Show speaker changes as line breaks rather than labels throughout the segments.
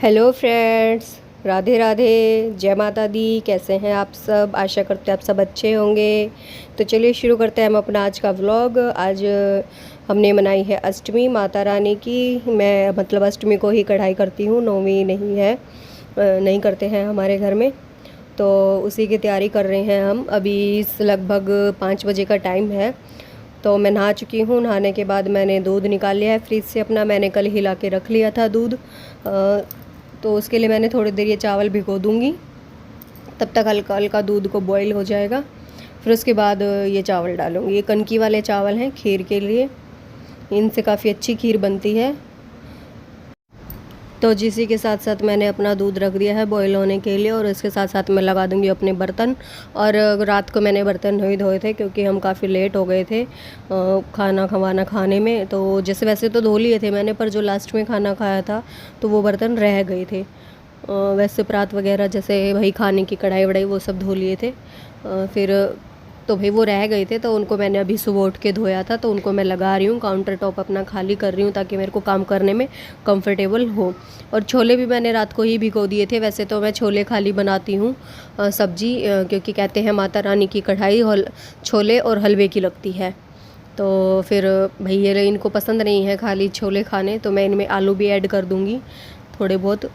Hello friends, Radhe Radhe, जय माता दी। कैसे हैं आप सब? आशा करते हैं आप सब अच्छे होंगे। तो चलिए शुरू करते हैं हम अपना आज का व्लॉग। आज हमने मनाई है अष्टमी माता रानी की। मैं मतलब अष्टमी को ही कढ़ाई करती हूँ, नौवीं नहीं है, नहीं करते हैं हमारे घर में। तो उसी की तैयारी कर रहे हैं हम। अभी लगभग 5 बजे का टाइम है। तो मैं नहा चुकी हूँ। नहाने के बाद मैंने दूध निकाल लिया है फ्रिज से अपना। मैंने कल हिला के रख लिया था दूध। तो उसके लिए मैंने थोड़ी देर ये चावल भिगो दूँगी, तब तक हल्का हल्का दूध को बॉईल हो जाएगा। फिर उसके बाद ये चावल डालूँगी। ये कनकी वाले चावल हैं खीर के लिए, इनसे काफ़ी अच्छी खीर बनती है। तो जिसी के साथ साथ मैंने अपना दूध रख दिया है बॉईल होने के लिए, और इसके साथ साथ मैं लगा दूंगी अपने बर्तन। और रात को मैंने बर्तन नहीं धोए थे क्योंकि हम काफ़ी लेट हो गए थे खाना खवाना खाने में। तो जैसे वैसे तो धो लिए थे मैंने, पर जो लास्ट में खाना खाया था तो वो बर्तन रह गए थे। वैसे परात वगैरह जैसे भाई खाने की कढ़ाई वढ़ाई वो सब धो लिए थे। फिर तो भाई वो रह गए थे, तो उनको मैंने अभी सुबह उठ के धोया था। तो उनको मैं लगा रही हूँ, काउंटर टॉप अपना खाली कर रही हूँ ताकि मेरे को काम करने में कंफर्टेबल हो। और छोले भी मैंने रात को ही भिगो दिए थे। वैसे तो मैं छोले खाली बनाती हूँ सब्जी, क्योंकि कहते हैं माता रानी की कढ़ाई छोले और हलवे की लगती है। तो फिर भाई ये इनको पसंद नहीं है खाली छोले खाने, तो मैं इनमें आलू भी ऐड कर दूँगी थोड़े बहुत।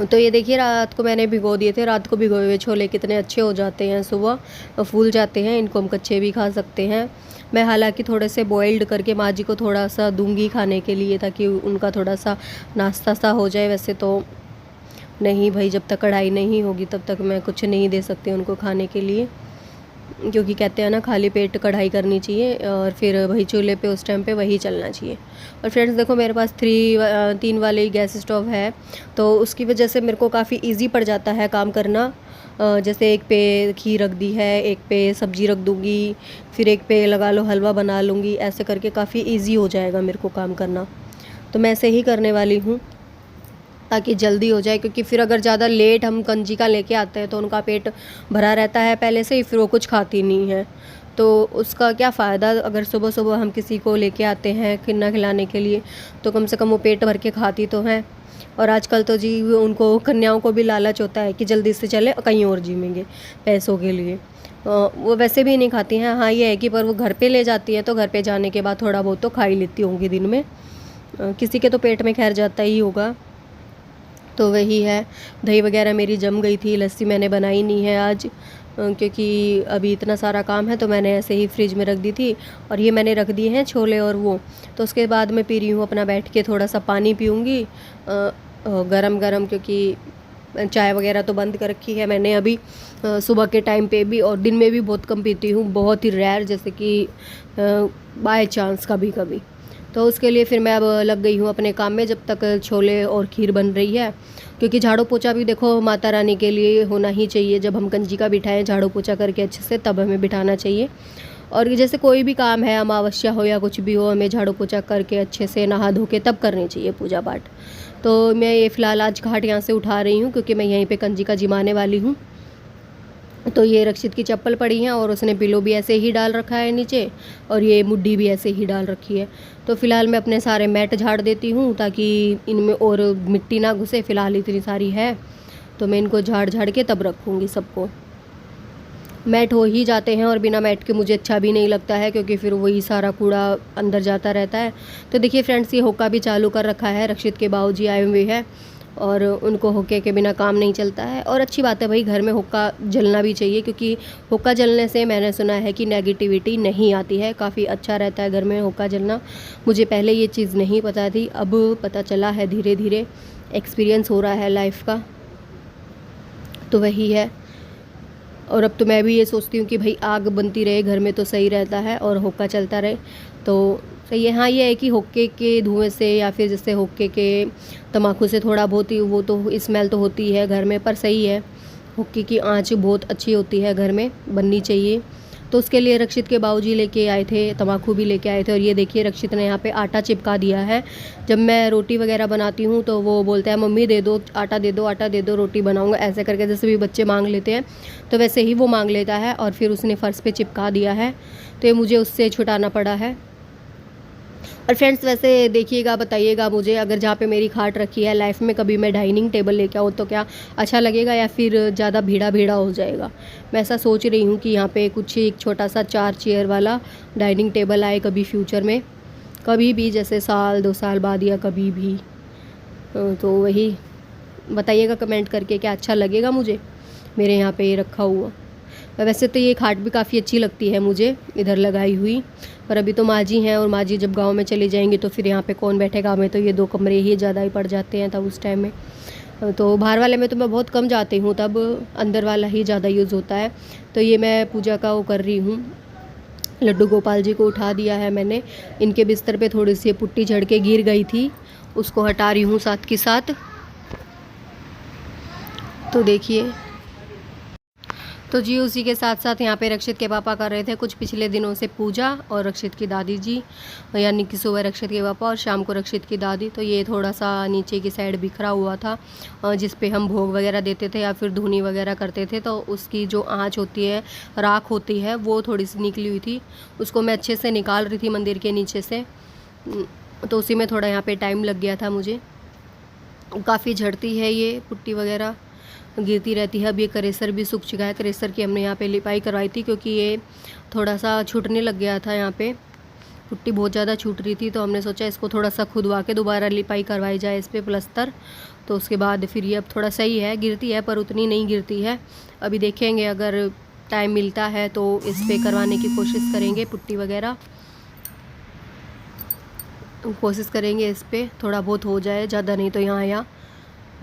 तो ये देखिए रात को मैंने भिगो दिए थे। रात को भिगोए हुए छोले कितने अच्छे हो जाते हैं, सुबह फूल जाते हैं। इनको हम कच्चे भी खा सकते हैं। मैं हालांकि थोड़े से बॉइल्ड करके माँ जी को थोड़ा सा दूंगी खाने के लिए, ताकि उनका थोड़ा सा नाश्ता सा हो जाए। वैसे तो नहीं भाई, जब तक कढ़ाई नहीं होगी तब तक मैं कुछ नहीं दे सकती उनको खाने के लिए, क्योंकि कहते हैं ना खाली पेट कढ़ाई करनी चाहिए, और फिर वही चूल्हे पे उस टाइम पे वही चलना चाहिए। और फ्रेंड्स देखो, मेरे पास 3 वाले गैस स्टोव है, तो उसकी वजह से मेरे को काफ़ी इजी पड़ जाता है काम करना। जैसे एक पे खीर रख दी है, एक पे सब्जी रख दूँगी, फिर एक पे लगा लो हलवा बना लूँगी। ऐसे करके काफ़ी ईजी हो जाएगा मेरे को काम करना। तो मैं ऐसे ही करने वाली हूँ ताकि जल्दी हो जाए, क्योंकि फिर अगर ज़्यादा लेट हम कंजिका लेके आते हैं तो उनका पेट भरा रहता है पहले से ही, फिर वो कुछ खाती नहीं है। तो उसका क्या फ़ायदा? अगर सुबह सुबह हम किसी को लेके आते हैं खाना खिलाने के लिए, तो कम से कम वो पेट भर के खाती तो हैं। और आजकल तो जी उनको कन्याओं को भी लालच होता है कि जल्दी से चले कहीं और जिमेंगे पैसों के लिए। वो वैसे भी नहीं खाती हैं। हाँ ये है कि पर वो घर पे ले जाती है, तो घर पे जाने के बाद थोड़ा बहुत तो खा ही लेती होंगी दिन में। किसी के तो पेट में खैर जाता ही होगा। तो वही है, दही वगैरह मेरी जम गई थी। लस्सी मैंने बनाई नहीं है आज, क्योंकि अभी इतना सारा काम है, तो मैंने ऐसे ही फ्रिज में रख दी थी। और ये मैंने रख दिए हैं छोले और वो। तो उसके बाद मैं पी रही हूँ अपना बैठ के, थोड़ा सा पानी पीऊँगी गरम गरम, क्योंकि चाय वगैरह तो बंद कर रखी है मैंने अभी सुबह के टाइम पे भी, और दिन में भी बहुत कम पीती हूँ, बहुत ही रेयर, जैसे कि बाय चांस कभी कभी। तो उसके लिए फिर मैं अब लग गई हूँ अपने काम में, जब तक छोले और खीर बन रही है। क्योंकि झाड़ू पोछा भी देखो माता रानी के लिए होना ही चाहिए। जब हम कंजिका बिठाएं झाड़ू पोछा करके अच्छे से, तब हमें बिठाना चाहिए। और जैसे कोई भी काम है, अमावस्या हो या कुछ भी हो, हमें झाड़ू पोछा करके अच्छे से नहा धो के तब करनी चाहिए पूजा पाठ। तो मैं ये फ़िलहाल आज घाट यहाँ से उठा रही हूँ, क्योंकि मैं यहीं पे कंजिका जिमाने वाली हूँ। तो ये रक्षित की चप्पल पड़ी हैं, और उसने पिलो भी ऐसे ही डाल रखा है नीचे, और ये मुड्डी भी ऐसे ही डाल रखी है। तो फ़िलहाल मैं अपने सारे मैट झाड़ देती हूँ ताकि इनमें और मिट्टी ना घुसे। फ़िलहाल इतनी सारी है, तो मैं इनको झाड़ झाड़ के तब रखूँगी सबको। मैट हो ही जाते हैं, और बिना मैट के मुझे अच्छा भी नहीं लगता है, क्योंकि फिर वही सारा कूड़ा अंदर जाता रहता है। तो देखिए फ्रेंड्स, ये होका भी चालू कर रखा है। रक्षित के बाबूजी आए हुए हैं, और उनको होके के बिना काम नहीं चलता है। और अच्छी बात है भाई, घर में होका जलना भी चाहिए, क्योंकि होका जलने से मैंने सुना है कि नेगेटिविटी नहीं आती है। काफ़ी अच्छा रहता है घर में होका जलना। मुझे पहले ये चीज़ नहीं पता थी, अब पता चला है। धीरे धीरे एक्सपीरियंस हो रहा है लाइफ का। तो वही है। और अब तो मैं भी ये सोचती हूँ कि भाई आग बनती रहे घर में तो सही रहता है, और होका चलता रहे तो सही है। हाँ ये है कि हुक्के के धुएं से, या फिर जैसे हुक्के के तम्बाकू से थोड़ा बहुत ही वो तो स्मेल तो होती है घर में, पर सही है, हुक्के की आंच बहुत अच्छी होती है घर में, बननी चाहिए। तो उसके लिए रक्षित के बाबूजी लेके आए थे, तम्बाकू भी लेके आए थे। और ये देखिए रक्षित ने यहाँ पे आटा चिपका दिया है। जब मैं रोटी वगैरह बनाती हूँ तो वो बोलता है मम्मी दे दो आटा, दे दो आटा, दे दो रोटी बनाऊँगा, ऐसे करके जैसे भी बच्चे मांग लेते हैं, तो वैसे ही वो मांग लेता है। और फिर उसने फ़र्श पे चिपका दिया है, तो ये मुझे उससे छुटाना पड़ा है। और फ्रेंड्स वैसे देखिएगा, बताइएगा मुझे, अगर जहाँ पे मेरी खाट रखी है लाइफ में कभी मैं डाइनिंग टेबल लेके आऊँ तो क्या अच्छा लगेगा या फिर ज़्यादा भीड़ा भीड़ा हो जाएगा। मैं ऐसा सोच रही हूँ कि यहाँ पे कुछ एक छोटा सा 4 चेयर वाला डाइनिंग टेबल आए कभी फ्यूचर में, कभी भी, जैसे साल 2 साल बाद या कभी भी। तो वही बताइएगा कमेंट करके क्या अच्छा लगेगा मुझे मेरे यहाँ पे ये रखा हुआ। वैसे तो ये खाट भी काफ़ी अच्छी लगती है मुझे इधर लगाई हुई, पर अभी तो माँ जी हैं और माँ जी जब गांव में चली जाएंगी तो फिर यहाँ पे कौन बैठेगा। हमें तो ये 2 कमरे ही ज़्यादा ही पड़ जाते हैं तब उस टाइम में। तो बाहर वाले में तो मैं बहुत कम जाती हूँ, तब अंदर वाला ही ज़्यादा यूज़ होता है। तो ये मैं पूजा का वो कर रही हूँ, लड्डू गोपाल जी को उठा दिया है मैंने। इनके बिस्तर पे थोड़ी सी पुट्टी झड़ के गिर गई थी, उसको हटा रही हूँ साथ के साथ। तो देखिए, तो जी उसी के साथ साथ यहाँ पे रक्षित के पापा कर रहे थे कुछ पिछले दिनों से पूजा, और रक्षित की दादी जी, यानी कि सुबह रक्षित के पापा और शाम को रक्षित की दादी। तो ये थोड़ा सा नीचे की साइड बिखरा हुआ था जिस पे हम भोग वगैरह देते थे या फिर धुनी वगैरह करते थे, तो उसकी जो आँच होती है, राख होती है, वो थोड़ी सी निकली हुई थी। उसको मैं अच्छे से निकाल रही थी मंदिर के नीचे से, तो उसी में थोड़ा यहाँ पर टाइम लग गया था मुझे। काफ़ी झड़ती है ये पुट्टी वगैरह, गिरती रहती है। अब ये करेसर भी सूख चुका है, करेसर की हमने यहाँ पे लिपाई करवाई थी क्योंकि ये थोड़ा सा छूटने लग गया था, यहाँ पे पुट्टी बहुत ज़्यादा छूट रही थी। तो हमने सोचा इसको थोड़ा सा खुदवा के दोबारा लिपाई करवाई जाए इस पर प्लस्तर, तो उसके बाद फिर ये अब थोड़ा सही है। गिरती है पर उतनी नहीं गिरती है। अभी देखेंगे अगर टाइम मिलता है तो इस पर करवाने की कोशिश करेंगे, पुट्टी वगैरह कोशिश करेंगे इस पर थोड़ा बहुत हो जाए, ज़्यादा नहीं तो यहाँ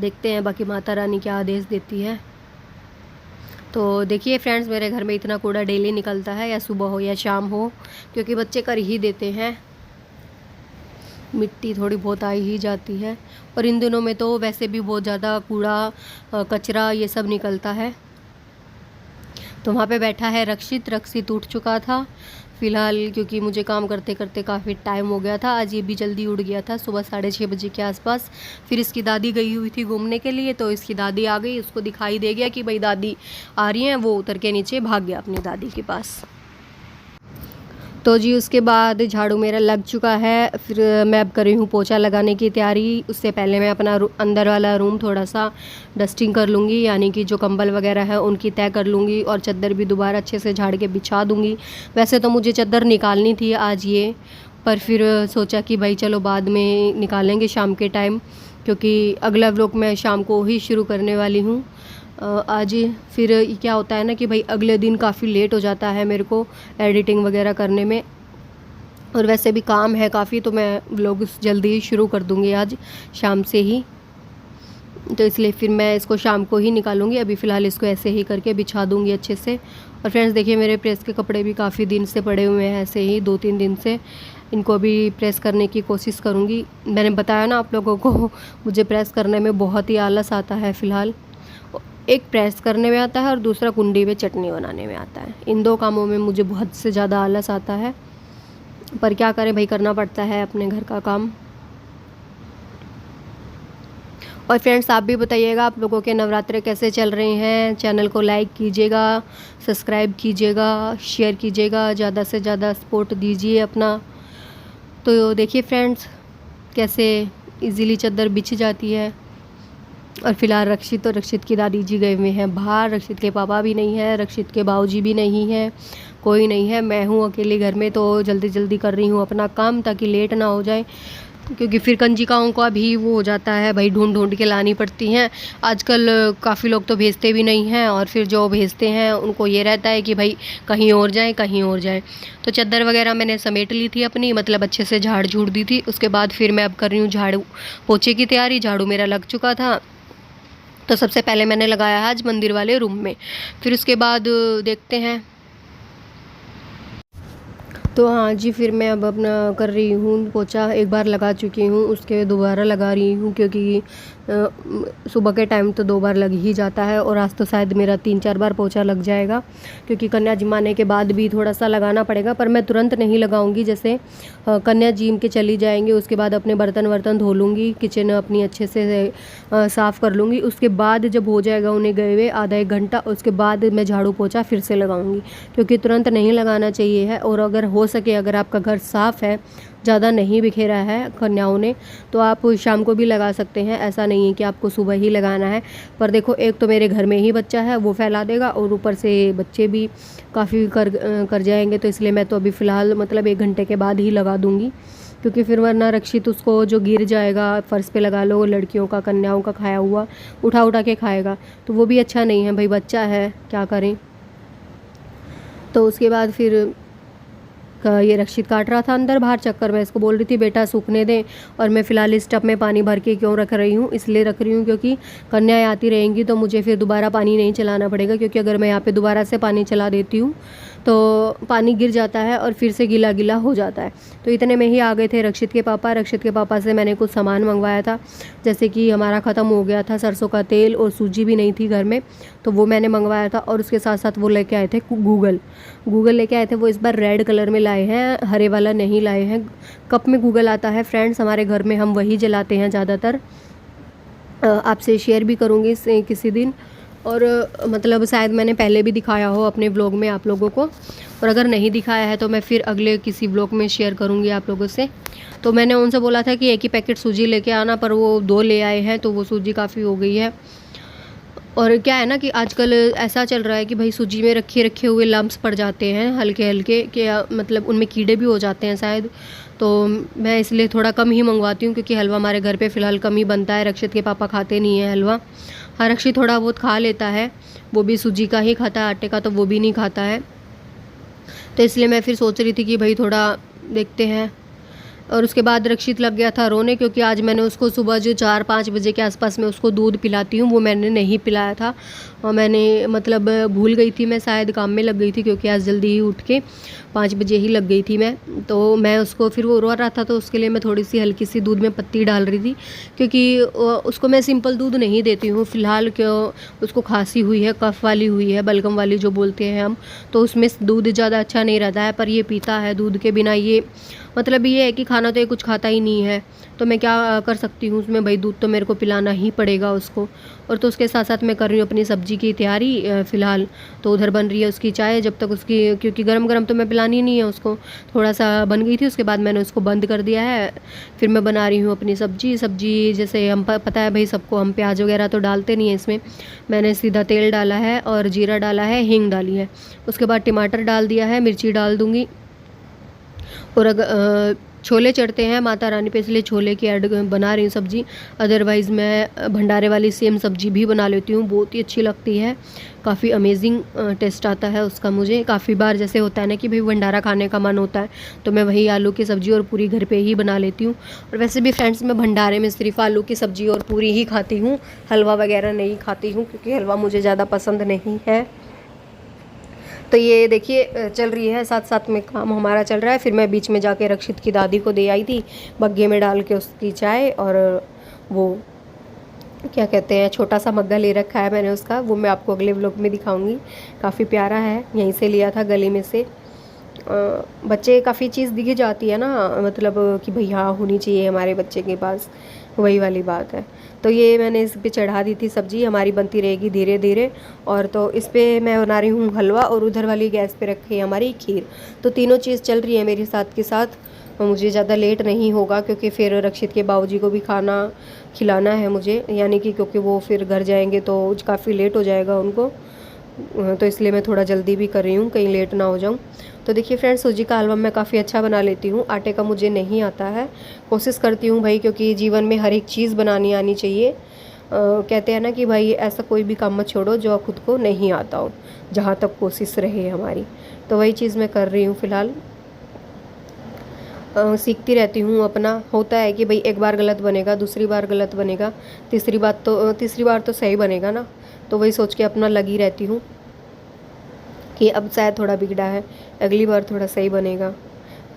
देखते हैं बाकी माता रानी क्या आदेश देती है। तो देखिए फ्रेंड्स, मेरे घर में इतना कूड़ा डेली निकलता है, या सुबह हो या शाम हो, क्योंकि बच्चे कर ही देते हैं। मिट्टी थोड़ी बहुत आई ही जाती है, और इन दिनों में तो वैसे भी बहुत ज़्यादा कूड़ा कचरा ये सब निकलता है। तो वहाँ पे बैठा है रक्षित उठ चुका था फ़िलहाल, क्योंकि मुझे काम करते करते काफ़ी टाइम हो गया था। आज ये भी जल्दी उठ गया था, सुबह 6:30 बजे के आसपास। फिर इसकी दादी गई हुई थी घूमने के लिए, तो इसकी दादी आ गई, उसको दिखाई दे गया कि भाई दादी आ रही हैं, वो उतर के नीचे भाग गया अपनी दादी के पास। तो जी उसके बाद झाड़ू मेरा लग चुका है, फिर मैं अब कर रही हूँ पोछा लगाने की तैयारी। उससे पहले मैं अपना अंदर वाला रूम थोड़ा सा डस्टिंग कर लूँगी, यानी कि जो कंबल वगैरह है उनकी तय कर लूँगी, और चादर भी दोबारा अच्छे से झाड़ के बिछा दूँगी। वैसे तो मुझे चादर निकालनी थी आज ये, पर फिर सोचा कि भाई चलो बाद में निकालेंगे शाम के टाइम, क्योंकि अगला व्लॉग मैं शाम को ही शुरू करने वाली हूँ आज। फिर क्या होता है ना कि भाई अगले दिन काफ़ी लेट हो जाता है मेरे को एडिटिंग वगैरह करने में, और वैसे भी काम है काफ़ी, तो मैं व्लॉग जल्दी ही शुरू कर दूँगी आज शाम से ही। तो इसलिए फिर मैं इसको शाम को ही निकालूंगी। अभी फ़िलहाल इसको ऐसे ही करके बिछा दूँगी अच्छे से। और फ्रेंड्स देखिए, मेरे प्रेस के कपड़े भी काफ़ी दिन से पड़े हुए हैं, ऐसे ही 2-3 दिन से। इनको भी प्रेस करने की कोशिश करूँगी। मैंने बताया ना आप लोगों को, मुझे प्रेस करने में बहुत ही आलस आता है फ़िलहाल। एक प्रेस करने में आता है और दूसरा कुंडी में चटनी बनाने में आता है। इन 2 कामों में मुझे बहुत से ज़्यादा आलस आता है, पर क्या करें भाई, करना पड़ता है अपने घर का काम। और फ्रेंड्स आप भी बताइएगा आप लोगों के नवरात्रे कैसे चल रहे हैं। चैनल को लाइक कीजिएगा, सब्सक्राइब कीजिएगा, शेयर कीजिएगा, ज़्यादा से ज़्यादा सपोर्ट दीजिए अपना। तो देखिए फ्रेंड्स कैसे इजीली चादर बिछ जाती है। और फिलहाल रक्षित और रक्षित की दादी जी गए हुए हैं बाहर। रक्षित के पापा भी नहीं है, रक्षित के बाऊजी भी नहीं है, कोई नहीं है। मैं हूँ अकेले घर में, तो जल्दी जल्दी कर रही हूँ अपना काम ताकि लेट ना हो जाए, क्योंकि फिर कंजिकाओं का भी वो हो जाता है भाई, ढूंढ ढूंढ के लानी पड़ती हैं। आजकल काफ़ी लोग तो भेजते भी नहीं हैं, और फिर जो भेजते हैं उनको ये रहता है कि भाई कहीं और जाए कहीं और जाए। तो चादर वगैरह मैंने समेट ली थी अपनी, मतलब अच्छे से झाड़ झूड़ दी थी। उसके बाद फिर मैं अब कर रही हूँ झाड़ू पोछे की तैयारी। झाड़ू मेरा लग चुका था, तो सबसे पहले मैंने लगाया आज मंदिर वाले रूम में, फिर उसके बाद देखते हैं। तो हाँ जी, फिर मैं अब अपना कर रही हूँ पोछा। एक बार लगा चुकी हूँ, उसके दोबारा लगा रही हूँ, क्योंकि सुबह के टाइम तो 2 बार लग ही जाता है, और आज तो शायद मेरा 3-4 बार पोछा लग जाएगा, क्योंकि कन्या जिमाने के बाद भी थोड़ा सा लगाना पड़ेगा। पर मैं तुरंत नहीं लगाऊंगी, जैसे कन्या जिम के चली जाएंगी उसके बाद अपने बर्तन वर्तन धो लूँगी, किचन अपनी अच्छे से साफ़ कर लूँगी। उसके बाद जब हो जाएगा उन्हें गए हुए आधा 1 घंटा, उसके बाद मैं झाड़ू पोछा फिर से लगाऊँगी, क्योंकि तुरंत नहीं लगाना चाहिए है। और अगर हो हो सके अगर आपका घर साफ़ है, ज़्यादा नहीं बिखेरा है कन्याओं ने, तो आप शाम को भी लगा सकते हैं। ऐसा नहीं है कि आपको सुबह ही लगाना है। पर देखो, एक तो मेरे घर में ही बच्चा है, वो फैला देगा, और ऊपर से बच्चे भी काफ़ी कर जाएंगे। तो इसलिए मैं तो अभी फ़िलहाल मतलब 1 घंटे के बाद ही लगा दूँगी, क्योंकि फिर वरना रक्षित उसको जो गिर जाएगा, फ़र्श पे लगा लो, लड़कियों का कन्याओं का खाया हुआ उठा उठा के खाएगा, तो वो भी अच्छा नहीं है भाई, बच्चा है क्या करें। तो उसके बाद फिर ये रक्षित काट रहा था अंदर बाहर चक्कर में, इसको बोल रही थी बेटा सूखने दें, और मैं फ़िलहाल इस टब में पानी भर के क्यों रख रही हूँ, इसलिए रख रही हूँ क्योंकि कन्याएं आती रहेंगी तो मुझे फिर दोबारा पानी नहीं चलाना पड़ेगा, क्योंकि अगर मैं यहाँ पे दोबारा से पानी चला देती हूँ तो पानी गिर जाता है और फिर से गीला गीला हो जाता है। तो इतने में ही आ गए थे रक्षित के पापा। रक्षित के पापा से मैंने कुछ सामान मंगवाया था, जैसे कि हमारा ख़त्म हो गया था सरसों का तेल, और सूजी भी नहीं थी घर में, तो वो मैंने मंगवाया था। और उसके साथ साथ वो लेके आए थे गूगल लेके आए थे। वो इस बार रेड कलर में लाए हैं, हरे वाला नहीं लाए हैं। कप में गूगल आता है फ्रेंड्स हमारे घर में, हम वही जलाते हैं ज़्यादातर। आपसे शेयर भी करूँगी इसे किसी दिन, और मतलब शायद मैंने पहले भी दिखाया हो अपने व्लॉग में आप लोगों को, और अगर नहीं दिखाया है तो मैं फिर अगले किसी व्लॉग में शेयर करूँगी आप लोगों से। तो मैंने उनसे बोला था कि एक ही पैकेट सूजी लेके आना, पर वो 2 ले आए हैं, तो वो सूजी काफ़ी हो गई है। और क्या है ना कि आजकल ऐसा चल रहा है कि भाई सूजी में रखे हुए लम्प्स पड़ जाते हैं हल्के हल्के, कि मतलब उनमें कीड़े भी हो जाते हैं शायद। तो मैं इसलिए थोड़ा कम ही मंगवाती हूँ, क्योंकि हलवा हमारे घर पे फ़िलहाल कम ही बनता है। रक्षित के पापा खाते नहीं है हलवा। हाँ, रक्षित थोड़ा बहुत खा लेता है, वो भी सूजी का ही खाता है, आटे का तो वो भी नहीं खाता है। तो इसलिए मैं फिर सोच रही थी कि भाई थोड़ा देखते हैं। और उसके बाद रक्षित लग गया था रोने, क्योंकि आज मैंने उसको सुबह जो 4-5 बजे के आसपास में उसको दूध पिलाती हूँ, वो मैंने नहीं पिलाया था। और मैंने मतलब भूल गई थी, मैं शायद काम में लग गई थी, क्योंकि आज जल्दी ही उठ के 5 बजे ही लग गई थी मैं। तो मैं उसको फिर वो रो रहा था, तो उसके लिए मैं थोड़ी सी हल्की सी दूध में पत्ती डाल रही थी, क्योंकि उसको मैं सिंपल दूध नहीं देती हूँ फ़िलहाल। क्यों, उसको खांसी हुई है, कफ़ वाली हुई है, बलगम वाली जो बोलते हैं हम, तो उसमें दूध ज़्यादा अच्छा नहीं रहता है। पर ये पीता है दूध के बिना, ये मतलब ये है कि खाना तो ये कुछ खाता ही नहीं है, तो मैं क्या कर सकती हूँ उसमें, भाई दूध तो मेरे को पिलाना ही पड़ेगा उसको। और तो उसके साथ साथ मैं कर रही हूँ अपनी सब्ज़ी की तैयारी फ़िलहाल। तो उधर बन रही है उसकी चाय, जब तक उसकी, क्योंकि गरम गरम तो मैं पिलानी नहीं है उसको, थोड़ा सा बन गई थी, उसके बाद मैंने उसको बंद कर दिया है। फिर मैं बना रही हूँ अपनी सब्ज़ी जैसे हम पता है भाई सबको, हम प्याज वगैरह तो डालते नहीं है इसमें। मैंने सीधा तेल डाला है और जीरा डाला है, हींग डाली है, उसके बाद टमाटर डाल दिया है, मिर्ची डाल दूँगी। और अगर छोले चढ़ते हैं माता रानी पे, इसलिए छोले की ऐड बना रही हूँ सब्ज़ी। अदरवाइज़ मैं भंडारे वाली सेम सब्ज़ी भी बना लेती हूँ, बहुत ही अच्छी लगती है, काफ़ी अमेजिंग टेस्ट आता है उसका मुझे। काफ़ी बार जैसे होता है ना कि भाई भंडारा खाने का मन होता है, तो मैं वही आलू की सब्ज़ी और पूरी घर पे ही बना लेती हूँ। और वैसे भी फ्रेंड्स, मैं भंडारे में सिर्फ आलू की सब्ज़ी और पूरी ही खाती हूँ, हलवा वगैरह नहीं खाती हूँ, क्योंकि हलवा मुझे ज़्यादा पसंद नहीं है। तो ये देखिए चल रही है, साथ साथ में काम हमारा चल रहा है। फिर मैं बीच में जाके रक्षित की दादी को दे आई थी मग्गे में डाल के उसकी चाय, और वो क्या कहते हैं, छोटा सा मग्गा ले रखा है मैंने उसका, वो मैं आपको अगले व्लॉग में दिखाऊंगी। काफ़ी प्यारा है, यहीं से लिया था गली में से। बच्चे काफ़ी चीज़ दिखी जाती है ना, मतलब कि भाई हाँ होनी चाहिए हमारे बच्चे के पास, वही वाली बात है। तो ये मैंने इस पे चढ़ा दी थी सब्ज़ी, हमारी बनती रहेगी धीरे धीरे। और तो इस पे मैं बना रही हूँ हलवा, और उधर वाली गैस पे रखी है हमारी खीर। तो तीनों चीज़ चल रही है मेरे साथ के साथ। मुझे ज़्यादा लेट नहीं होगा, क्योंकि फिर रक्षित के बाबूजी को भी खाना खिलाना है मुझे, यानी कि क्योंकि वो फिर घर जाएंगे तो काफ़ी लेट हो जाएगा उनको। तो इसलिए मैं थोड़ा जल्दी भी कर रही हूँ, कहीं लेट ना हो जाऊँ। तो देखिए फ्रेंड्स, सूजी का हलवा मैं काफ़ी अच्छा बना लेती हूँ, आटे का मुझे नहीं आता है। कोशिश करती हूँ भाई, क्योंकि जीवन में हर एक चीज़ बनानी आनी चाहिए। कहते हैं ना कि भाई ऐसा कोई भी काम मत छोड़ो जो खुद को नहीं आता हो, जहाँ तक कोशिश रहे हमारी। तो वही चीज़ मैं कर रही हूँ फ़िलहाल। सीखती रहती हूँ अपना। होता है कि भाई एक बार गलत बनेगा, दूसरी बार गलत बनेगा, तीसरी बार तो सही बनेगा ना। तो वही सोच के अपना लगी रहती हूँ कि अब शायद थोड़ा बिगड़ा है, अगली बार थोड़ा सही बनेगा,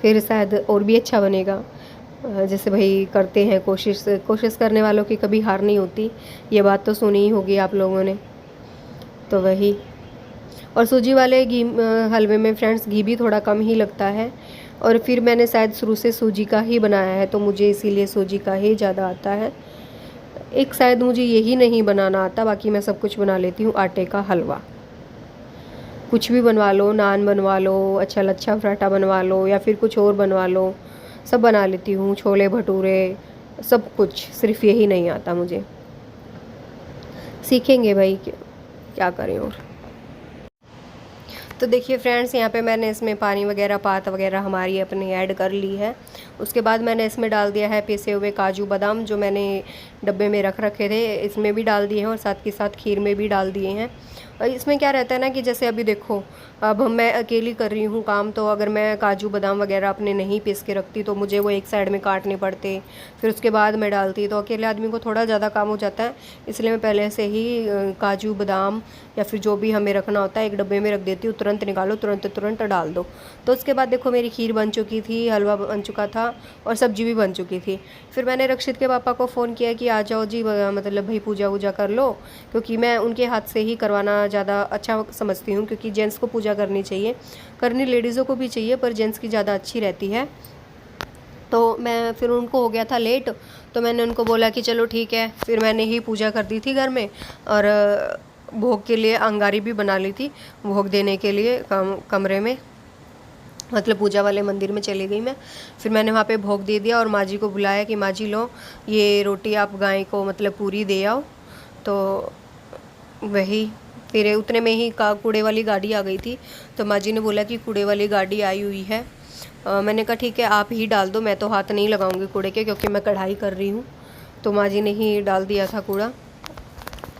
फिर शायद और भी अच्छा बनेगा। जैसे भाई करते हैं कोशिश करने वालों की कभी हार नहीं होती, ये बात तो सुनी ही होगी आप लोगों ने। तो वही, और सूजी वाले घी हलवे में फ्रेंड्स घी भी थोड़ा कम ही लगता है। और फिर मैंने शायद शुरू से सूजी का ही बनाया है, तो मुझे इसीलिए सूजी का ही ज़्यादा आता है। एक शायद मुझे यही नहीं बनाना आता, बाकी मैं सब कुछ बना लेती हूँ, आटे का हलवा। कुछ भी बनवा लो, नान बनवा लो, अच्छा लच्छा पराठा बनवा लो, या फिर कुछ और बनवा लो, सब बना लेती हूँ। छोले भटूरे सब कुछ, सिर्फ यही नहीं आता मुझे। सीखेंगे भाई, क्या करें और। तो देखिए फ्रेंड्स, यहाँ पे मैंने इसमें पानी वगैरह, पात वगैरह हमारी अपनी ऐड कर ली है। उसके बाद मैंने इसमें डाल दिया है पिसे हुए काजू बादाम, जो मैंने डब्बे में रख रखे थे, इसमें भी डाल दिए हैं और साथ के साथ खीर में भी डाल दिए हैं। और इसमें क्या रहता है ना कि जैसे अभी देखो, अब मैं अकेली कर रही हूँ काम, तो अगर मैं काजू बादाम वगैरह अपने नहीं पीस के रखती तो मुझे वो एक साइड में काटने पड़ते, फिर उसके बाद मैं डालती, तो अकेले आदमी को थोड़ा ज़्यादा काम हो जाता है। इसलिए मैं पहले से ही काजू बादाम या फिर जो भी हमें रखना होता है एक डब्बे में रख देती हूँ, तुरंत निकालो, तुरंत तुरंत डाल दो। तो उसके बाद देखो मेरी खीर बन चुकी थी, हलवा बन चुका था और सब्जी भी बन चुकी थी। फिर मैंने रक्षित के पापा को फ़ोन किया कि आ जाओ जी, मतलब भाई पूजा वूजा कर लो, क्योंकि मैं उनके हाथ से ही करवाना ज़्यादा अच्छा समझती हूँ, क्योंकि जेंट्स को पूजा करनी चाहिए, करनी लेडीज़ों को भी चाहिए, पर जेंट्स की ज़्यादा अच्छी रहती है। तो मैं फिर उनको हो गया था लेट, तो मैंने उनको बोला कि चलो ठीक है। फिर मैंने ही पूजा कर दी थी घर में, और भोग के लिए अंगारी भी बना ली थी, भोग देने के लिए कमरे में, मतलब पूजा वाले मंदिर में चली गई मैं। फिर मैंने वहाँ पे भोग दे दिया और माँ जी को बुलाया कि माँ जी लो, ये रोटी आप गाय को मतलब पूरी दे आओ। तो वही, फिर उतने में ही कूड़े वाली गाड़ी आ गई थी, तो माँ जी ने बोला कि कूड़े वाली गाड़ी आई हुई है। मैंने कहा ठीक है, आप ही डाल दो, मैं तो हाथ नहीं लगाऊंगी कूड़े के, क्योंकि मैं कढ़ाई कर रही हूँ। तो माँ जी ने ही डाल दिया था कूड़ा।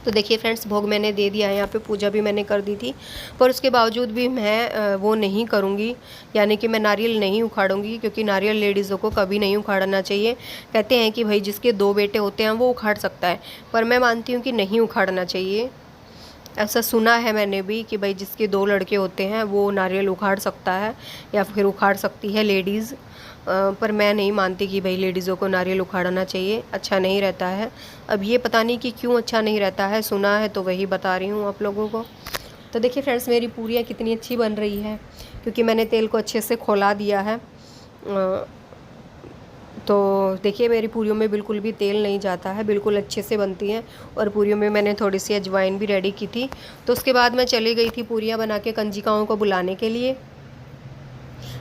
तो देखिए फ्रेंड्स, भोग मैंने दे दिया है, यहाँ पे पूजा भी मैंने कर दी थी, पर उसके बावजूद भी मैं वो नहीं करूँगी, यानी कि मैं नारियल नहीं उखाड़ूंगी, क्योंकि नारियल लेडीज़ों को कभी नहीं उखाड़ना चाहिए। कहते हैं कि भाई जिसके 2 बेटे होते हैं वो उखाड़ सकता है, पर मैं मानती हूँ कि नहीं उखाड़ना चाहिए। ऐसा सुना है मैंने भी कि भाई जिसके 2 लड़के होते हैं वो नारियल उखाड़ सकता है, या फिर उखाड़ सकती है लेडीज़। पर मैं नहीं मानती कि भाई लेडीज़ों को नारियल उखाड़ना चाहिए, अच्छा नहीं रहता है। अब ये पता नहीं कि क्यों अच्छा नहीं रहता है, सुना है तो वही बता रही हूँ आप लोगों को। तो देखिए फ्रेंड्स, मेरी पूरियाँ कितनी अच्छी बन रही है, क्योंकि मैंने तेल को अच्छे से खौला दिया है। तो देखिए मेरी पूरियों में बिल्कुल भी तेल नहीं जाता है, बिल्कुल अच्छे से बनती हैं। और पूरियों में मैंने थोड़ी सी अजवाइन भी रेडी की थी। तो उसके बाद मैं चली गई थी पूरियाँ बना के कंजिकाओं को बुलाने के लिए,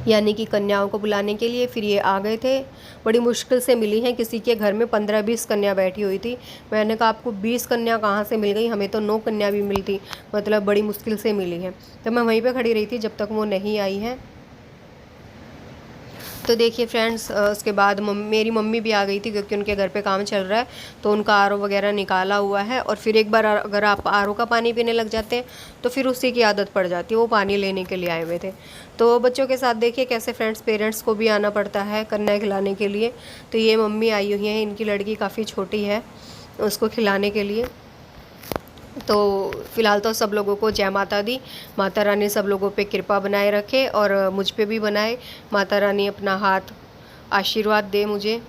यानी कि कन्याओं को बुलाने के लिए। फिर ये आ गए थे, बड़ी मुश्किल से मिली हैं, किसी के घर में 15-20 कन्या बैठी हुई थी। मैंने कहा आपको 20 कन्या कहाँ से मिल गई, हमें तो 9 कन्या भी मिलती, मतलब बड़ी मुश्किल से मिली है। तो मैं वहीं पर खड़ी रही थी जब तक वो नहीं आई है। तो देखिए फ्रेंड्स, उसके बाद मेरी मम्मी भी आ गई थी, क्योंकि उनके घर पे काम चल रहा है, तो उनका आरओ वगैरह निकाला हुआ है। और फिर एक बार अगर आप आरओ का पानी पीने लग जाते हैं तो फिर उसी की आदत पड़ जाती है, वो पानी लेने के लिए आए हुए थे। तो बच्चों के साथ देखिए कैसे फ्रेंड्स, पेरेंट्स को भी आना पड़ता है कन्या खिलाने के लिए। तो ये मम्मी आई हुई हैं, इनकी लड़की काफ़ी छोटी है, उसको खिलाने के लिए। तो फ़िलहाल तो सब लोगों को जय माता दी। माता रानी सब लोगों पे कृपा बनाए रखे और मुझ पे भी बनाए। माता रानी अपना हाथ आशीर्वाद दे मुझे।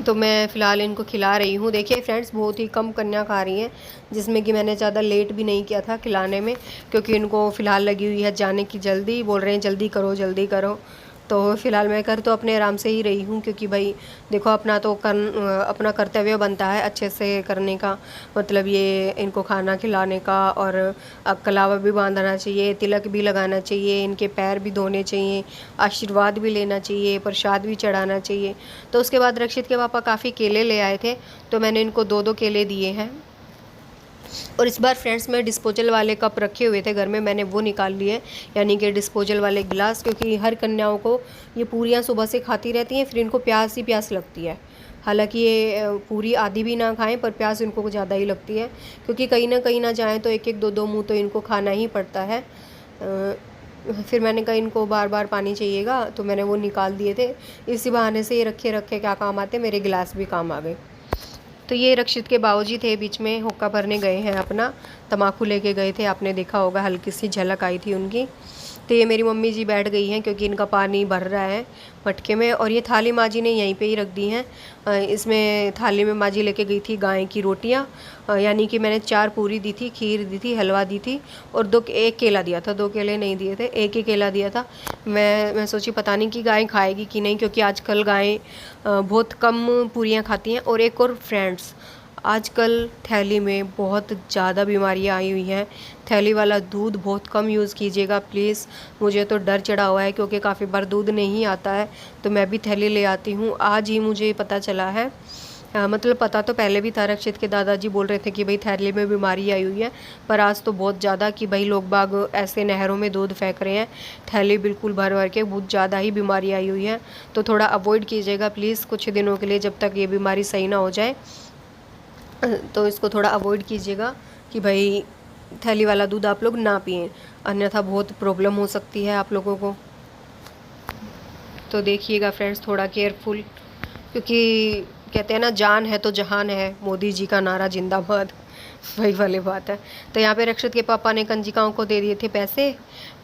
तो मैं फ़िलहाल इनको खिला रही हूँ। देखिए फ्रेंड्स, बहुत ही कम कन्या खा रही हैं, जिसमें कि मैंने ज़्यादा लेट भी नहीं किया था खिलाने में, क्योंकि इनको फ़िलहाल लगी हुई है जाने की जल्दी, बोल रहे हैं जल्दी करो जल्दी करो। तो फ़िलहाल मैं कर तो अपने आराम से ही रही हूँ, क्योंकि भाई देखो अपना तो अपना कर्तव्य बनता है अच्छे से करने का, मतलब ये इनको खाना खिलाने का। और कलावा भी बांधना चाहिए, तिलक भी लगाना चाहिए, इनके पैर भी धोने चाहिए, आशीर्वाद भी लेना चाहिए, प्रसाद भी चढ़ाना चाहिए। तो उसके बाद रक्षित के पापा काफ़ी केले ले आए थे, तो मैंने इनको 2-2 केले दिए हैं। और इस बार फ्रेंड्स, मैं डिस्पोजल वाले कप रखे हुए थे घर में, मैंने वो निकाल लिए, यानी कि डिस्पोजल वाले गिलास, क्योंकि हर कन्याओं को ये पूरियाँ सुबह से खाती रहती हैं, फिर इनको प्यास ही प्यास लगती है। हालांकि ये पूरी आधी भी ना खाएं, पर प्यास इनको ज़्यादा ही लगती है, क्योंकि कहीं ना जाएं तो एक एक 2-2 मुँह तो इनको खाना ही पड़ता है। फिर मैंने कहा इनको बार बार पानी चाहिएगा, तो मैंने वो निकाल दिए थे। इसी बहाने से ये रखे रखे क्या काम आते, मेरे गिलास भी काम आ गए। तो ये रक्षित के बाबूजी थे, बीच में हुक्का भरने गए हैं, अपना तम्बाकू लेके गए थे, आपने देखा होगा, हल्की सी झलक आई थी उनकी। तो ये मेरी मम्मी जी बैठ गई हैं, क्योंकि इनका पानी भर रहा है मटके में। और ये थाली माँ जी ने यहीं पे ही रख दी हैं। इसमें थाली में माँ जी लेके गई थी गाय की रोटियाँ, यानी कि मैंने 4 पूरी दी थी, खीर दी थी, हलवा दी थी, और एक केला दिया था। 2 केले नहीं दिए थे, एक ही केला दिया था। मैं सोची पता नहीं कि गाय खाएगी कि नहीं, क्योंकि आजकल गाय बहुत कम पूरियाँ खाती हैं। और एक और फ्रेंड्स, आजकल थैली में बहुत ज़्यादा बीमारियां आई हुई हैं। थैली वाला दूध बहुत कम यूज़ कीजिएगा प्लीज़। मुझे तो डर चढ़ा हुआ है क्योंकि काफ़ी बार दूध नहीं आता है, तो मैं भी थैली ले आती हूँ। आज ही मुझे पता चला है, मतलब पता तो पहले भी था, रक्षित के दादाजी बोल रहे थे कि भाई थैली में बीमारी आई हुई है, पर आज तो बहुत ज़्यादा कि भाई लोग बाग ऐसे नहरों में दूध फेंक रहे हैं, थैली बिल्कुल भर भर के, बहुत ज़्यादा ही बीमारी आई हुई है। तो थोड़ा अवॉइड कीजिएगा प्लीज़ कुछ दिनों के लिए, जब तक ये बीमारी सही ना हो जाए। तो इसको थोड़ा अवॉइड कीजिएगा कि भाई थैली वाला दूध आप लोग ना पिएं, अन्यथा बहुत प्रॉब्लम हो सकती है आप लोगों को। तो देखिएगा फ्रेंड्स, थोड़ा केयरफुल, क्योंकि कहते हैं ना, जान है तो जहान है, मोदी जी का नारा जिंदाबाद, वही वाली बात है। तो यहाँ पे रक्षित के पापा ने कंजिकाओं को दे दिए थे पैसे,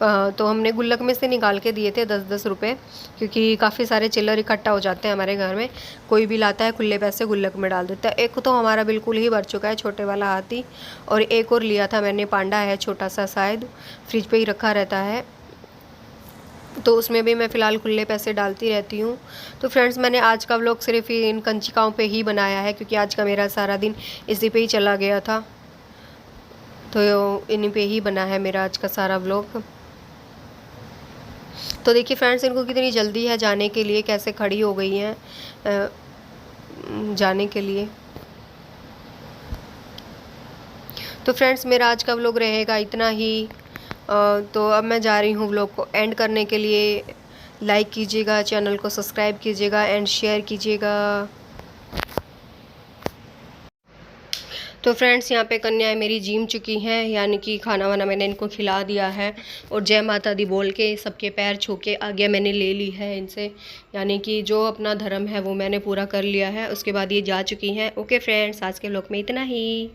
तो हमने गुल्लक में से निकाल के दिए थे 10-10 रुपये, क्योंकि काफ़ी सारे चिल्लर इकट्ठा हो जाते हैं हमारे घर में, कोई भी लाता है खुले पैसे गुल्लक में डाल देता है। एक तो हमारा बिल्कुल ही भर चुका है, छोटे वाला हाथी, और एक और लिया था मैंने, पांडा है छोटा सा, शायद फ्रिज पे ही रखा रहता है, तो उसमें भी मैं फ़िलहाल खुले पैसे डालती रहती हूँ। तो फ्रेंड्स, मैंने आज का व्लॉग सिर्फ इन कंचिकाओं पे ही बनाया है, क्योंकि आज का मेरा सारा दिन इसी पे ही चला गया था, तो इन्हीं पे ही बना है मेरा आज का सारा व्लॉग। तो देखिए फ्रेंड्स, इनको कितनी जल्दी है जाने के लिए, कैसे खड़ी हो गई हैं जाने के लिए। तो फ्रेंड्स, मेरा आज का व्लॉग रहेगा इतना ही। तो अब मैं जा रही हूँ व्लॉग को एंड करने के लिए। लाइक कीजिएगा, चैनल को सब्सक्राइब कीजिएगा एंड शेयर कीजिएगा। तो फ्रेंड्स, यहाँ पे कन्याएं मेरी जीम चुकी हैं, यानी कि खाना वाना मैंने इनको खिला दिया है, और जय माता दी बोल के सबके पैर छू के आज्ञा मैंने ले ली है इनसे, यानी कि जो अपना धर्म है वो मैंने पूरा कर लिया है। उसके बाद ये जा चुकी हैं। ओके फ्रेंड्स, आज के व्लॉग में इतना ही।